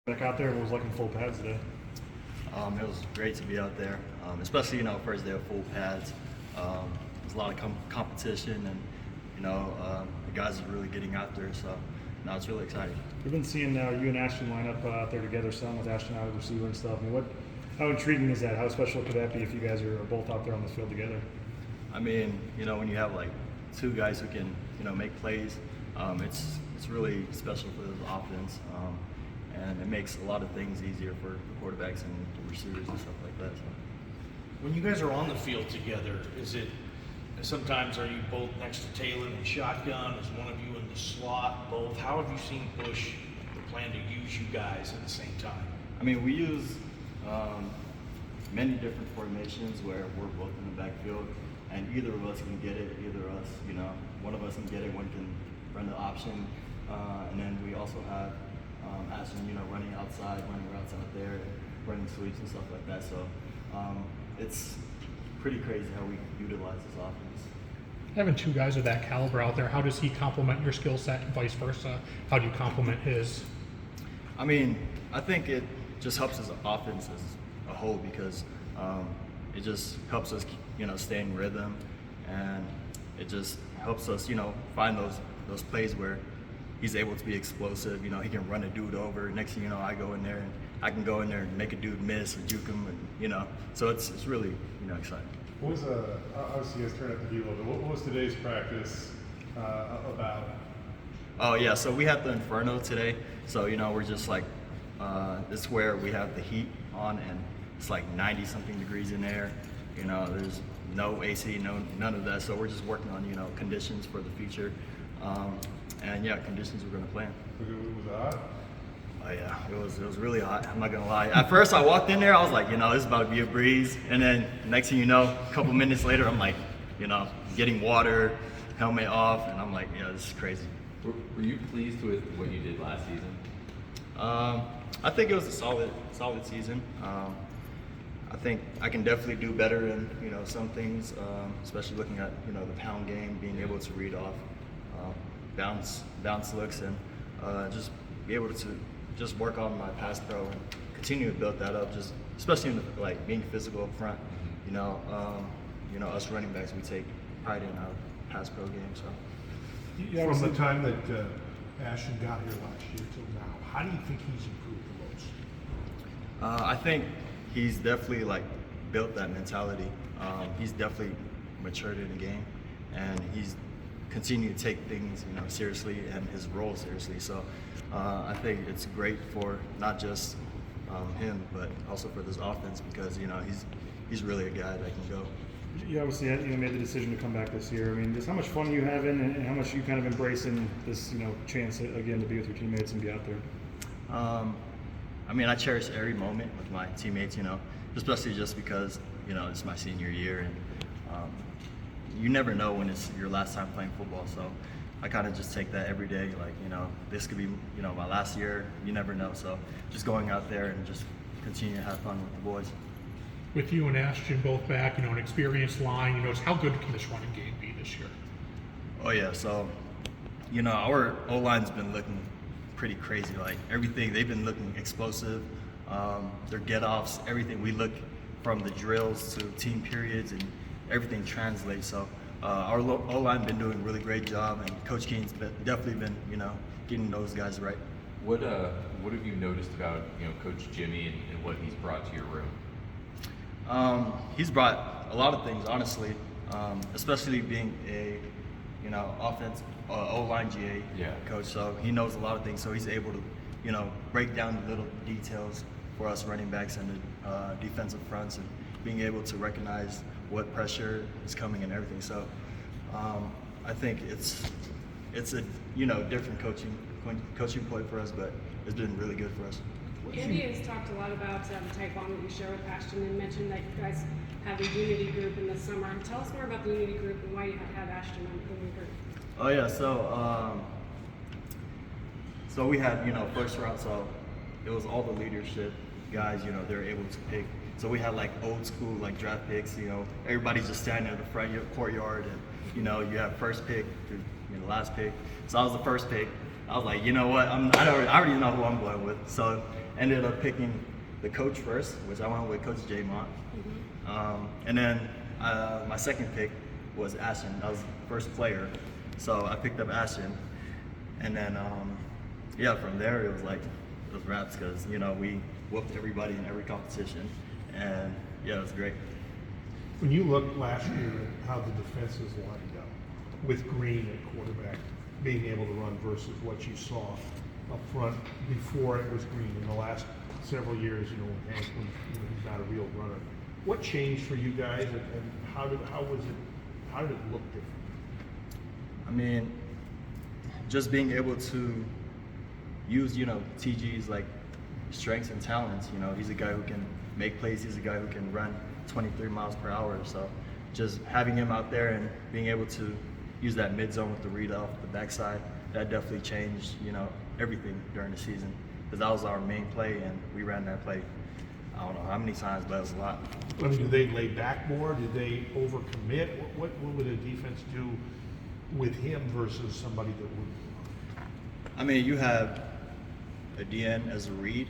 Back out there and was looking full pads today. It was great to be out there, especially first day of full pads. There's a lot of competition, and the guys are really getting out there. So now it's really exciting. We've been seeing you and Ashton line up out there together some with Ashton out of receiver and stuff. I mean, how intriguing is that? How special could that be if you guys are both out there on the field together? I mean, when you have like two guys who can make plays, it's really special for the offense. And it makes a lot of things easier for the quarterbacks and the receivers and stuff like that. So. When you guys are on the field together, is it sometimes are you both next to Taylor in shotgun? Is one of you in the slot? Both? How have you seen Bush plan to use you guys at the same time? I mean, we use many different formations where we're both in the backfield, and either of us can get it. Either of us, one of us can get it, one can run the option, and then we also have Ashton, running outside there, running sweeps and stuff like that. So it's pretty crazy how we utilize this offense. Having two guys of that caliber out there, how does he complement your skill set and vice versa? How do you complement his? I mean, I think it just helps as an offense as a whole because it just helps us, stay in rhythm, and it just helps us, find those plays where he's able to be explosive. He can run a dude over. Next thing you know, I go in there and I can go in there and make a dude miss or juke him, and so it's really exciting. What was obviously you guys turned up the heat a little bit. What was today's practice about? Oh yeah, so we had the Inferno today. So we're just like this is where we have the heat on, and it's like 90 something degrees in there. There's no AC, none of that. So we're just working on conditions for the future. And yeah, conditions we're gonna play in. Was it hot? Oh yeah, it was really hot. I'm not gonna lie. At first I walked in there, I was like, this is about to be a breeze. And then next thing you know, a couple minutes later, I'm like, getting water, helmet off, and I'm like, this is crazy. Were you pleased with what you did last season? I think it was a solid season. I think I can definitely do better in some things, especially looking at the pound game, being able to read off bounce looks, and just be able to just work on my pass pro and continue to build that up. Just especially in being physical up front. Us running backs, we take pride in our pass pro game. So From the time that Ashton got here last year till now, how do you think he's improved the most? I think he's definitely built that mentality. He's definitely matured in the game, and he's continue to take things seriously and his role seriously. So I think it's great for not just him, but also for this offense because he's really a guy that can go. You obviously made the decision to come back this year. I mean, just how much fun are you having, and how much you kind of embracing this chance again to be with your teammates and be out there? I mean, I cherish every moment with my teammates, especially just because it's my senior year, and you never know when it's your last time playing football. So I kind of just take that every day. This could be my last year. You never know. So just going out there and just continue to have fun with the boys. With you and Ashton both back, an experienced line, how good can this running game be this year? Oh yeah, so our O-line's been looking pretty crazy. Everything, they've been looking explosive. Their get-offs, everything. We look from the drills to team periods, and everything translates. So our O-line been doing a really great job, and Coach Keen's definitely been getting those guys right. What have you noticed about Coach Jimmy and what he's brought to your room? He's brought a lot of things, honestly, especially being a offense O-line GA coach. So he knows a lot of things. So he's able to break down the little details for us running backs and the defensive fronts, and being able to recognize what pressure is coming and everything. So I think it's a different coaching point for us, but it's been really good for us. Andy has talked a lot about the type bond that you share with Ashton, and mentioned that you guys have a unity group in the summer. Tell us more about the unity group and why you have Ashton in your group. Oh yeah, so we had first round, so it was all the leadership guys. They were able to pick. So we had old school draft picks. Everybody's just standing in the front courtyard, and you have first pick to last pick. So I was the first pick. I was like, you know what? I already know who I'm going with. So ended up picking the coach first, which I went with Coach J. Mont. And then my second pick was Ashton. That was the first player. So I picked up Ashton. And then, yeah, from there it was raps because, you know, we whooped everybody in every competition. And yeah, it was great. When you look last year at how the defense was lined up with Green at quarterback, being able to run versus what you saw up front before it was Green in the last several years, you know, when Hank, when he's not a real runner. What changed for you guys, and how did it look different? I mean, just being able to use, you know, TG's like strengths and talents. You know, he's a guy who can make plays. He's a guy who can run 23 miles per hour. So just having him out there and being able to use that mid zone with the read off the backside, that definitely changed, you know, everything during the season. Because that was our main play, and we ran that play, I don't know how many times, but it was a lot. I mean, did they lay back more? Did they overcommit? What would a defense do with him versus somebody that would? I mean, you have a DN as a read,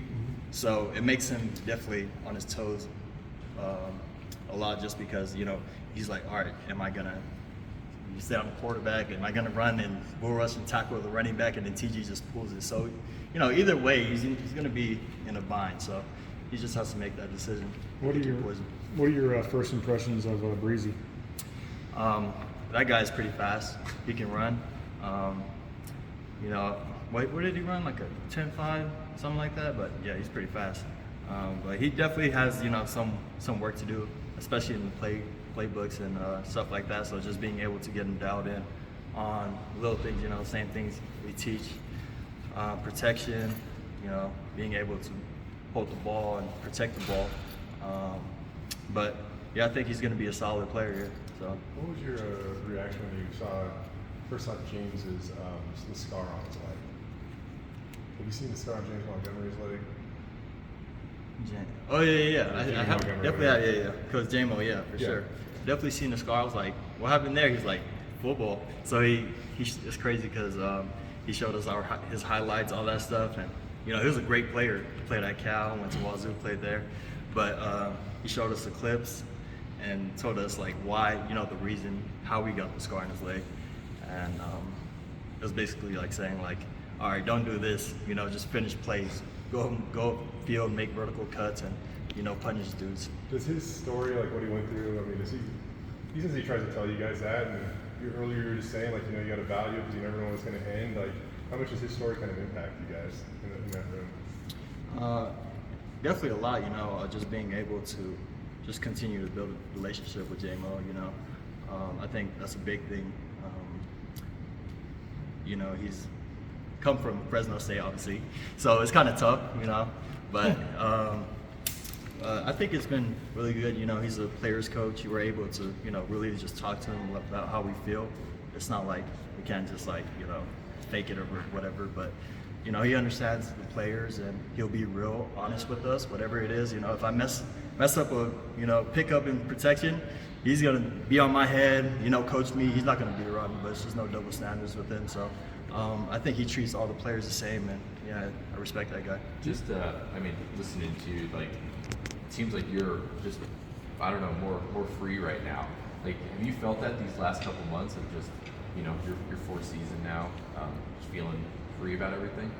so it makes him definitely on his toes a lot, just because, you know, he's like, all right, am I gonna stay on the quarterback? Am I gonna run and bull rush and tackle the running back, and then TG just pulls it? So, you know, either way, he's gonna be in a bind. So he just has to make that decision. What are your first impressions of Breezy? That guy's pretty fast. He can run. You know, what did he run? Like a 10.5, something like that. But yeah, he's pretty fast. But he definitely has, you know, some work to do, especially in the playbooks and stuff like that. So just being able to get him dialed in on little things, you know, same things we teach, protection, you know, being able to hold the ball and protect the ball. But yeah, I think he's going to be a solid player here. So. What was your reaction when you first saw James's the scar on his leg? Have you seen the scar on James Montgomery's leg? Oh yeah. I have Montgomery, definitely, right? yeah. Coach J-Mo, yeah, for sure. Definitely seen the scar. I was like, what happened there? He's like, football. So it's crazy because he showed us his highlights, all that stuff, and you know, he was a great player. He played at Cal, went to Wazoo, played there, but he showed us the clips and told us like why, you know, the reason how we got the scar in his leg, and it was basically like saying like, all right, don't do this, you know, just finish plays, go field, make vertical cuts, and you know, punish dudes. Does his story, like what he went through, I mean, he says he tries to tell you guys that, and earlier you were just saying like, you know, you got to value it because you never know when it's going to end. Like, how much does his story kind of impact you guys in that room? Definitely a lot, you know, just being able to just continue to build a relationship with J-Mo, you know. I think that's a big thing. You know, he's come from Fresno State, obviously, so it's kind of tough, you know, but I think it's been really good. You know, he's a player's coach. You were able to, you know, really just talk to him about how we feel. It's not like we can't just like, you know, fake it or whatever, but you know, he understands the players and he'll be real honest with us, whatever it is. You know, if I mess up a, you know, pickup in protection, he's gonna be on my head, you know, coach me. He's not gonna be around me, but it's just no double standards with him. So I think he treats all the players the same, and yeah, I respect that guy. Just, I mean, listening to you, like, it seems like you're just, I don't know, more free right now. Like, have you felt that these last couple months of just, you know, your fourth season now, just feeling free about everything?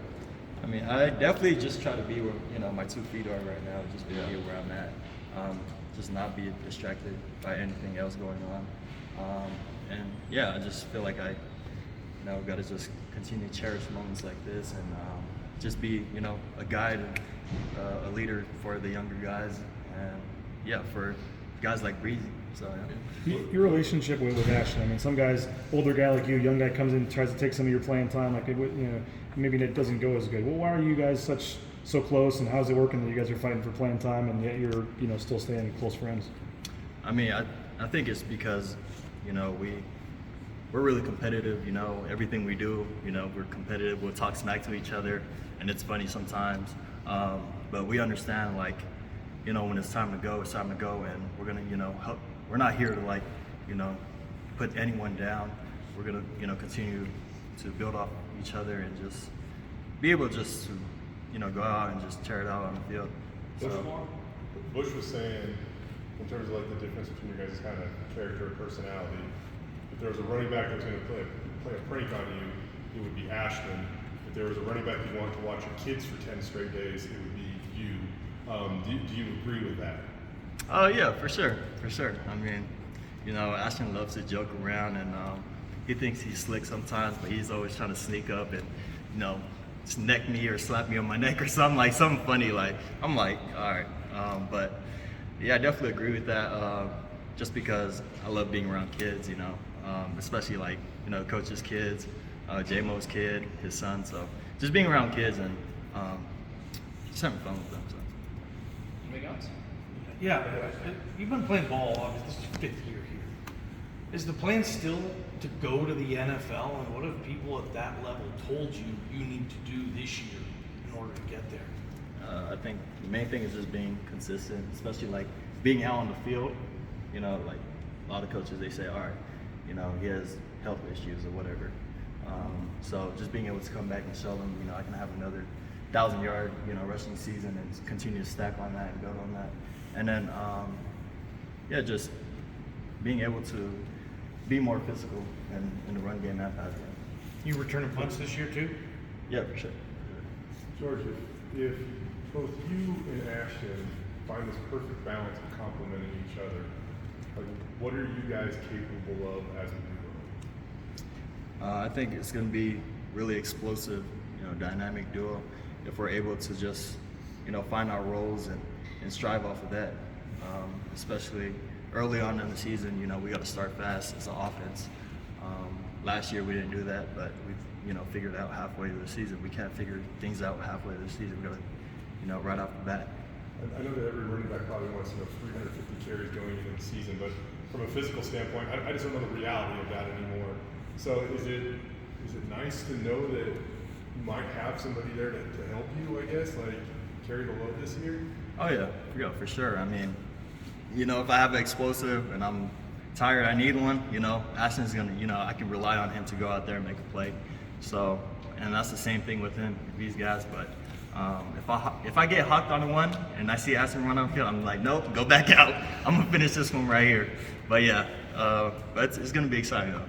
I mean, I definitely just try to be where, you know, my 2 feet are right now, just be here where I'm at, just not be distracted by anything else going on. And yeah, I just feel like I, you know, got to just continue to cherish moments like this and just be, you know, a guide and a leader for the younger guys, and yeah, for guys like Breezy. So yeah. Your relationship with Ashton, I mean, some guys, older guy like you, young guy comes in, tries to take some of your playing time, like, you know, maybe it doesn't go as good. Well, why are you guys so close, and how's it working that you guys are fighting for playing time and yet you're, you know, still staying close friends? I mean, I think it's because, you know, we're really competitive, you know, everything we do, you know, we're competitive, we'll talk smack to each other, and it's funny sometimes, but we understand, like, you know, when it's time to go, it's time to go, and we're gonna, you know, help. We're not here to, like, you know, put anyone down. We're gonna, you know, continue to build off each other and just be able just to go out and just tear it out on the field. Bush was saying, in terms of like the difference between your guys' kind of character and personality, if there was a running back that was going to play a prank on you, it would be Ashton. If there was a running back you wanted to watch your kids for 10 straight days, it would be you. Do you agree with that? Oh yeah, for sure. I mean, Ashton loves to joke around, and he thinks he's slick sometimes, but he's always trying to sneak up and, just neck me or slap me on my neck or something funny. Like, I'm like, all right. But yeah, I definitely agree with that. Just because I love being around kids, especially like, coach's kids, J-Mo's kid, his son. So just being around kids and just having fun with them. So. Anybody else? Yeah, you've been playing ball, obviously, this is your 5th year here. Is the plan still to go to the NFL, and what have people at that level told you you need to do this year in order to get there? I think the main thing is just being consistent, especially like being out on the field. Like a lot of coaches, they say, all right, he has health issues or whatever. So just being able to come back and show them, I can have another 1,000-yard, rushing season and continue to stack on that and build on that. And then, just being able to be more physical in the run game and pass game. You returning punts this year too? Yeah, for sure. George, if both you and Ashton find this perfect balance of complementing each other, like what are you guys capable of as a duo? I think it's going to be really explosive, dynamic duo if we're able to just, find our roles and strive off of that. Especially early on in the season, we got to start fast as an offense. Last year we didn't do that, but we've, figured out halfway through the season. We can't figure things out halfway through the season. We got to, right off the bat. I know that every running back probably wants 350 carries going into the season, but from a physical standpoint, I just don't know the reality of that anymore. So is it nice to know that you might have somebody there to help you, I guess, like carry the load this year? Oh yeah, for sure. I mean, if I have an explosive and I'm tired, I need one, Ashton's gonna, I can rely on him to go out there and make a play. So, and that's the same thing with him, these guys. But if I get hooked on one and I see Ashton run on the field, I'm like, nope, go back out. I'm gonna finish this one right here. But yeah, but it's gonna be exciting though.